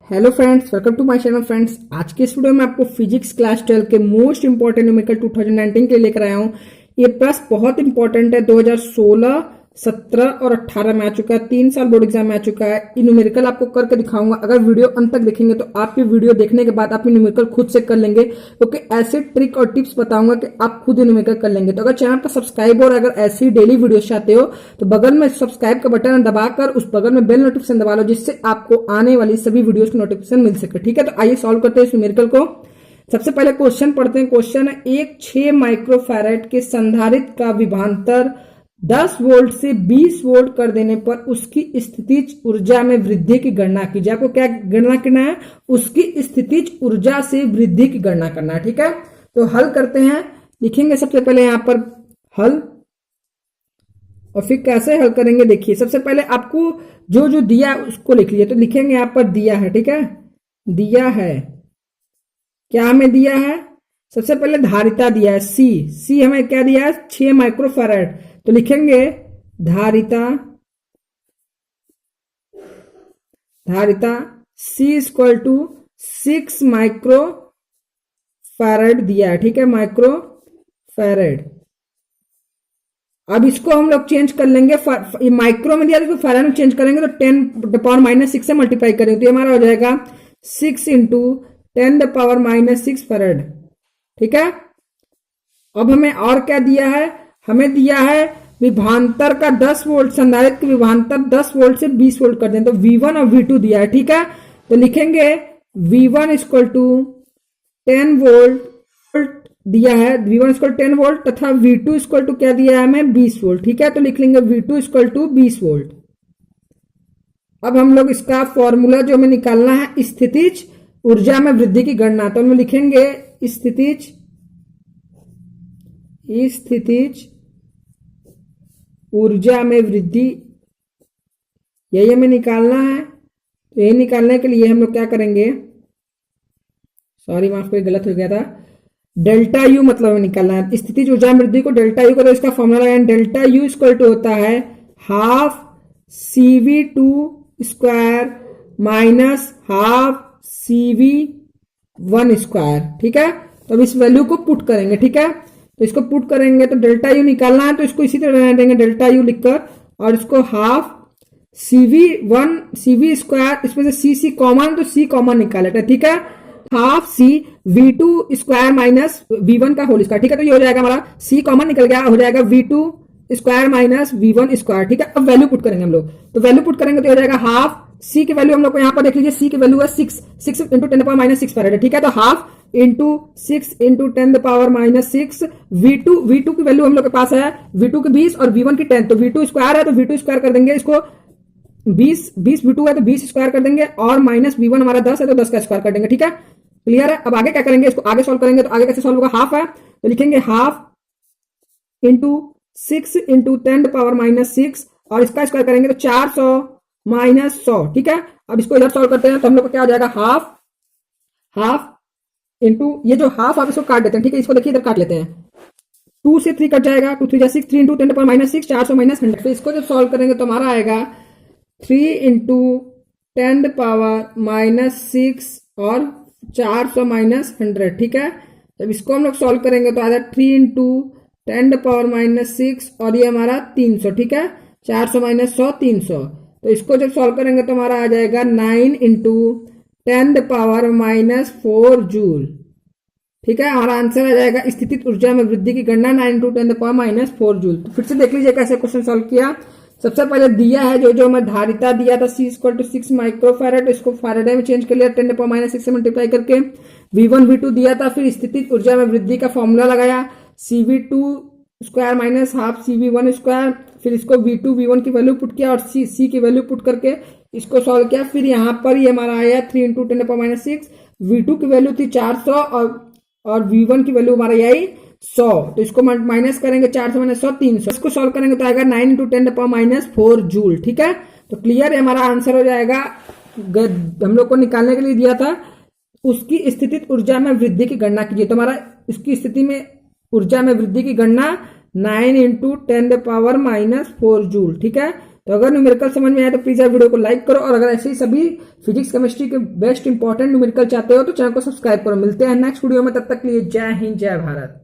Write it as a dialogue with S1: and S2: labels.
S1: Hello friends, welcome to my channel. Friends, आज के इस वीडियो में आपको फिजिक्स क्लास 12 के मोस्ट इंपॉर्टेंट न्यूमेरिकल 2019 के लिए लेकर आया हूं। ये प्रश्न बहुत इंपॉर्टेंट है। 2016, 17 और 18 में आ चुका है। 3 साल बोर्ड एग्जाम में आ चुका है। ये न्यूमेरिकल आपको करके दिखाऊंगा। अगर वीडियो अंत तक देखेंगे तो आप ये वीडियो देखने के बाद आप ये न्यूमेरिकल खुद से कर लेंगे, क्योंकि ऐसे ट्रिक और टिप्स बताऊंगा कि आप खुद न्यूमेरिकल कर लेंगे। तो अगर चैनल पर सब्सक्राइब और अगर ऐसी डेली वीडियो चाहते हो तो बगल में सब्सक्राइब का बटन दबाकर उस बगल में बेल नोटिफिकेशन दबा लो, जिससे आपको आने वाली सभी वीडियोस की नोटिफिकेशन मिल सके। ठीक है, तो आइए सॉल्व करते हैं इस न्यूमेरिकल को। सबसे पहले क्वेश्चन पढ़ते हैं। क्वेश्चन है, एक 6 माइक्रोफैराड के संधारित्र का विभवांतर 10 वोल्ट से 20 वोल्ट कर देने पर उसकी स्थितिज ऊर्जा में वृद्धि की गणना कीजिए। आपको क्या गणना करना है? उसकी स्थितिज ऊर्जा से वृद्धि की गणना करना है। ठीक है, तो हल करते हैं। लिखेंगे सबसे पहले यहां पर हल, और फिर कैसे हल करेंगे देखिए। सबसे पहले आपको जो जो दिया है उसको लिख लीजिए। तो लिखेंगे यहां पर दिया है। ठीक है, दिया है, क्या हमें दिया है? सबसे पहले धारिता दिया है सी हमें क्या दिया है? 6 माइक्रोफैराड। तो लिखेंगे धारिता C इक्वल टू 6 माइक्रोफैराड दिया है। ठीक है, माइक्रोफैराड। अब इसको हम लोग चेंज कर लेंगे। माइक्रो में दिया तो फैराड में चेंज करेंगे तो 10⁻⁻6 से मल्टीप्लाई करेंगे तो हमारा हो जाएगा 6 इंटू 10⁻⁻6 फैराड। ठीक है, अब हमें और क्या दिया है? हमें दिया है विभवांतर का 10 वोल्ट, संधारित्र के विभवांतर 10 वोल्ट से 20 वोल्ट कर दें तो V1 और V2 दिया है। ठीक है, तो लिखेंगे V1 इक्वल टू 10 वोल्ट दिया है, V1 इक्वल 10 वोल्ट तथा V2 इक्वल टू क्या दिया है हमें? 20 वोल्ट। ठीक है, तो लिख लेंगे V2 इक्वल टू 20 वोल्ट। अब हम लोग इसका फॉर्मूला जो हमें निकालना है, स्थितिज ऊर्जा में वृद्धि की गणना, तो हम लिखेंगे स्थितिज ऊर्जा में वृद्धि, यही हमें निकालना है। तो यही निकालने के लिए हम लोग क्या करेंगे, सॉरी माफ करिए गलत हो गया था, डेल्टा यू मतलब हमें निकालना है। स्थितिज ऊर्जा में वृद्धि को डेल्टा यू का, तो इसका फॉर्मूला लगाएं। डेल्टा यू इक्वल टू होता है half CV2 square minus half CV1 square. ठीक है, तो अब इस वैल्यू को पुट करेंगे। ठीक है, तो इसको पुट करेंगे तो डेल्टा यू निकालना है, तो इसको इसी तरह रहने देंगे डेल्टा यू लिखकर, और इसको हाफ CV स्क्वायर, इसमें से C कॉमन, तो C कॉमन निकालेगा। ठीक है, half CV2 square minus V1 का होल स्क्वायर। ठीक है, तो ये हो जाएगा हमारा C कॉमन निकल गया, हो जाएगा V2 square minus V1 square. ठीक है, अब वैल्यू पुट करेंगे हम लोग, तो वैल्यू पुट करेंगे तो हो जाएगा हाफ C की वैल्यू हम लोग को यहाँ पर देख लीजिए, C की वैल्यू है 6 इंटू 10⁻⁻6 फैराड। ठीक है, तो हाफ इंटू 6 इंटू 10⁻⁻6 V2 की वैल्यू हम लोग के पास है V2 की 20 और V1 की 10, तो V2 स्क्वायर है तो V2 स्क्वायर कर देंगे, इसको 20 V2 है तो 20 स्क्वायर कर देंगे, और माइनस V1 हमारा 10 है तो 10 का स्क्वायर कर देंगे। ठीक है, क्लियर है। अब आगे क्या करेंगे, इसको आगे सॉल्व करेंगे, तो आगे कैसे सॉल्व होगा? हाफ है तो लिखेंगे हाफ इंटू 6 इंटू 10⁻⁻6 और इसका स्क्वायर करेंगे तो 400 माइनस 100। ठीक है, अब इसको इधर सॉल्व करते हैं तो हम लोग को क्या हो जाएगा? हाफ इंटू ये जो हाफ आप इसको काट देते हैं। ठीक है, इसको देखिए इधर काट लेते हैं, 2 से 3 कट जाएगा, 2 3 6, 3 इंटू 10⁻⁻6 400 माइनस 100। फिर इसको जब सॉल्व करेंगे तो हमारा आएगा 3 इंटू 10⁻⁻6 और 400 माइनस 100। ठीक है, जब इसको हम लोग सॉल्व करेंगे तो आएगा 3 इंटू 10⁻⁻6 और ये हमारा 300। ठीक है, 400 माइनस 100 300। तो इसको जब सॉल्व करेंगे तो हमारा आ जाएगा 9 इंटू 10⁻⁻4 जूल। ठीक है, हमारा आंसर आ जाएगा स्थितिज ऊर्जा में वृद्धि की गणना 9 इंटू 10⁻⁻4 जूल। तो फिर से देख लीजिए कैसे क्वेश्चन सॉल्व किया। सबसे पहले दिया है जो हमें धारिता दिया था C इक्वल टू 6 माइक्रोफैराड, इसको फैराडे में चेंज कर लिया 10⁻⁻6 से मल्टीप्लाई करके। V1 V2 दिया था, फिर स्थितिज ऊर्जा में वृद्धि का फॉर्मूला लगाया CV2 square minus half CV1 square, फिर इसको V2 V1 की वैल्यू पुट किया और C की वैल्यू पुट करके इसको सॉल्व किया। फिर यहाँ पर ये हमारा आया 3 इंटू 10⁻⁻6, V2 की वैल्यू थी 400 और V1 की वैल्यू हमारा आई 100, तो इसको माइनस करेंगे 400 माइनस 100 300, इसको सॉल्व करेंगे तो आएगा 9 इंटू 10⁻⁻4 जूल। ठीक है, तो क्लियर है, हमारा आंसर हो जाएगा। हम लोग को निकालने के लिए दिया था उसकी स्थितिज ऊर्जा में वृद्धि की गणना कीजिए, तो हमारा इसकी स्थिति में ऊर्जा में वृद्धि की गणना 9 इंटू 10⁻⁻4 जूल। ठीक है, तो अगर न्यूमेरिकल समझ में आए तो प्लीज यार वीडियो को लाइक करो, और अगर ऐसे ही सभी फिजिक्स केमिस्ट्री के बेस्ट इंपॉर्टेंट न्यूमेरिकल चाहते हो तो चैनल को सब्सक्राइब करो। मिलते हैं नेक्स्ट वीडियो में, तब तक के लिए जय हिंद जय भारत।